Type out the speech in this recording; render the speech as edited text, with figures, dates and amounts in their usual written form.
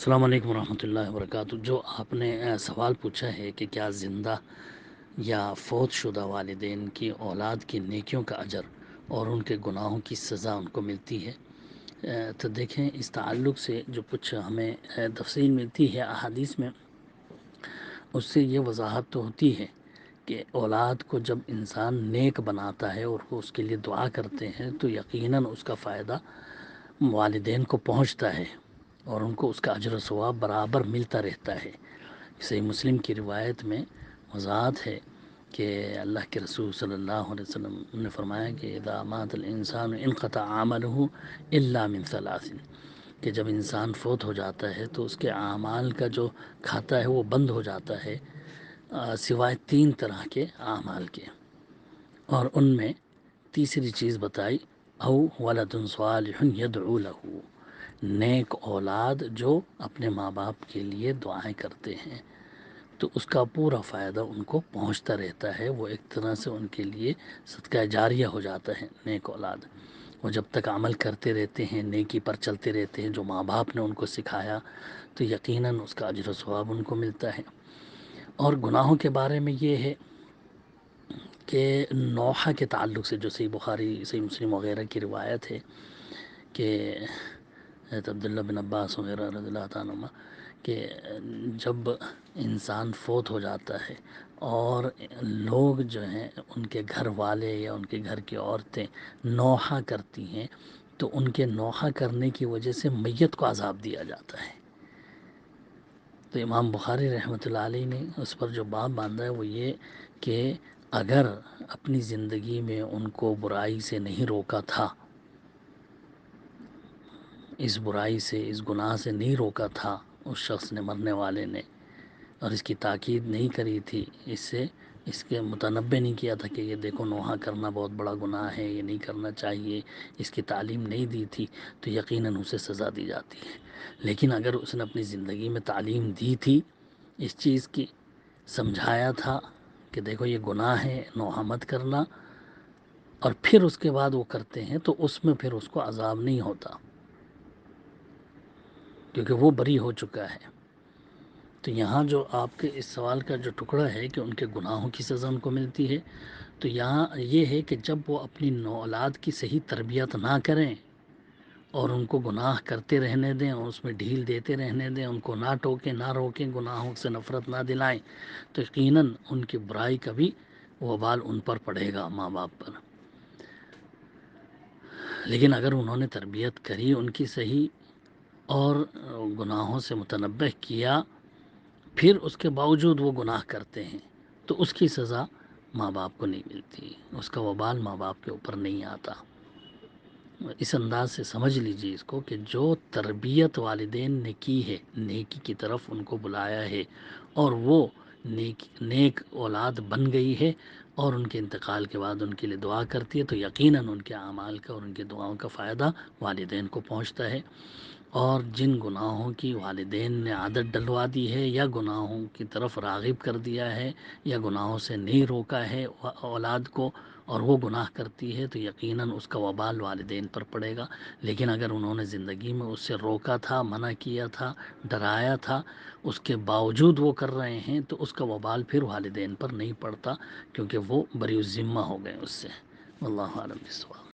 السلام علیکم ورحمۃ اللہ وبرکاتہ۔ جو آپ نے سوال پوچھا ہے کہ کیا زندہ یا فوت شدہ والدین کی اولاد کی نیکیوں کا اجر اور ان کے گناہوں کی سزا ان کو ملتی ہے، تو دیکھیں اس تعلق سے جو کچھ ہمیں تفصیل ملتی ہے احادیث میں، اس سے یہ وضاحت تو ہوتی ہے کہ اولاد کو جب انسان نیک بناتا ہے اور وہ اس کے لیے دعا کرتے ہیں تو یقیناً اس کا فائدہ والدین کو پہنچتا ہے اور ان کو اس کا اجر و ثواب برابر ملتا رہتا ہے۔ صحیح مسلم کی روایت میں وضاحت ہے کہ اللہ کے رسول صلی اللہ علیہ وسلم نے فرمایا کہ اذا مات الانسان انقطع عمله الا من ثلاث، کہ جب انسان فوت ہو جاتا ہے تو اس کے اعمال کا جو کھاتا ہے وہ بند ہو جاتا ہے، سوائے 3 طرح کے اعمال کے، اور ان میں تیسری چیز بتائی او ولد صالح یدعو له، نیک اولاد جو اپنے ماں باپ کے لیے دعائیں کرتے ہیں تو اس کا پورا فائدہ ان کو پہنچتا رہتا ہے۔ وہ ایک طرح سے ان کے لیے صدقہ جاریہ ہو جاتا ہے نیک اولاد۔ وہ جب تک عمل کرتے رہتے ہیں، نیکی پر چلتے رہتے ہیں جو ماں باپ نے ان کو سکھایا، تو یقیناً اس کا اجر و ثواب ان کو ملتا ہے۔ اور گناہوں کے بارے میں یہ ہے کہ نوحہ کے تعلق سے جو صحیح بخاری صحیح مسلم وغیرہ کی روایت ہے کہ حضرت عبداللہ بن عباس وغیرہ رضی اللہ تعالیٰ عنہ کہ جب انسان فوت ہو جاتا ہے اور لوگ جو ہیں ان کے گھر والے یا ان کے گھر کی عورتیں نوحہ کرتی ہیں تو ان کے نوحہ کرنے کی وجہ سے میت کو عذاب دیا جاتا ہے۔ تو امام بخاری رحمۃ اللہ علیہ نے اس پر جو باب باندھا ہے وہ یہ کہ اگر اپنی زندگی میں ان کو برائی سے نہیں روکا تھا، اس برائی سے، اس گناہ سے نہیں روکا تھا اس شخص نے، مرنے والے نے، اور اس کی تاکید نہیں کری تھی، اس کے متنبہ نہیں کیا تھا کہ یہ دیکھو نوحہ کرنا بہت بڑا گناہ ہے، یہ نہیں کرنا چاہیے، اس کی تعلیم نہیں دی تھی، تو یقیناً اسے سزا دی جاتی ہے۔ لیکن اگر اس نے اپنی زندگی میں تعلیم دی تھی اس چیز کی، سمجھایا تھا کہ دیکھو یہ گناہ ہے نوحہ مت کرنا، اور پھر اس کے بعد وہ کرتے ہیں تو اس میں پھر اس کو عذاب نہیں ہوتا کیونکہ وہ بری ہو چکا ہے۔ تو یہاں جو آپ کے اس سوال کا جو ٹکڑا ہے کہ ان کے گناہوں کی سزا ان کو ملتی ہے، تو یہاں یہ ہے کہ جب وہ اپنی اولاد کی صحیح تربیت نہ کریں اور ان کو گناہ کرتے رہنے دیں اور اس میں ڈھیل دیتے رہنے دیں، ان کو نہ ٹوکیں، نہ روکیں، گناہوں سے نفرت نہ دلائیں، تو یقیناً ان کی برائی کا بھی وبال ان پر پڑے گا، ماں باپ پر۔ لیکن اگر انہوں نے تربیت کری ان کی صحیح اور گناہوں سے متنبہ کیا، پھر اس کے باوجود وہ گناہ کرتے ہیں تو اس کی سزا ماں باپ کو نہیں ملتی، اس کا وبال ماں باپ کے اوپر نہیں آتا۔ اس انداز سے سمجھ لیجیے اس کو کہ جو تربیت والدین نے کی ہے، نیکی کی طرف ان کو بلایا ہے اور وہ نیک اولاد بن گئی ہے اور ان کے انتقال کے بعد ان کے لیے دعا کرتی ہے، تو یقیناً ان کے اعمال کا اور ان کے دعاؤں کا فائدہ والدین کو پہنچتا ہے۔ اور جن گناہوں کی والدین نے عادت ڈلوا دی ہے یا گناہوں کی طرف راغب کر دیا ہے یا گناہوں سے نہیں روکا ہے اولاد کو، اور وہ گناہ کرتی ہے، تو یقیناً اس کا وبال والدین پر پڑے گا۔ لیکن اگر انہوں نے زندگی میں اس سے روکا تھا، منع کیا تھا، ڈرایا تھا، اس کے باوجود وہ کر رہے ہیں تو اس کا وبال پھر والدین پر نہیں پڑتا، کیونکہ وہ بری الذمہ ہو گئے اس سے۔ واللہ اعلم بالصواب۔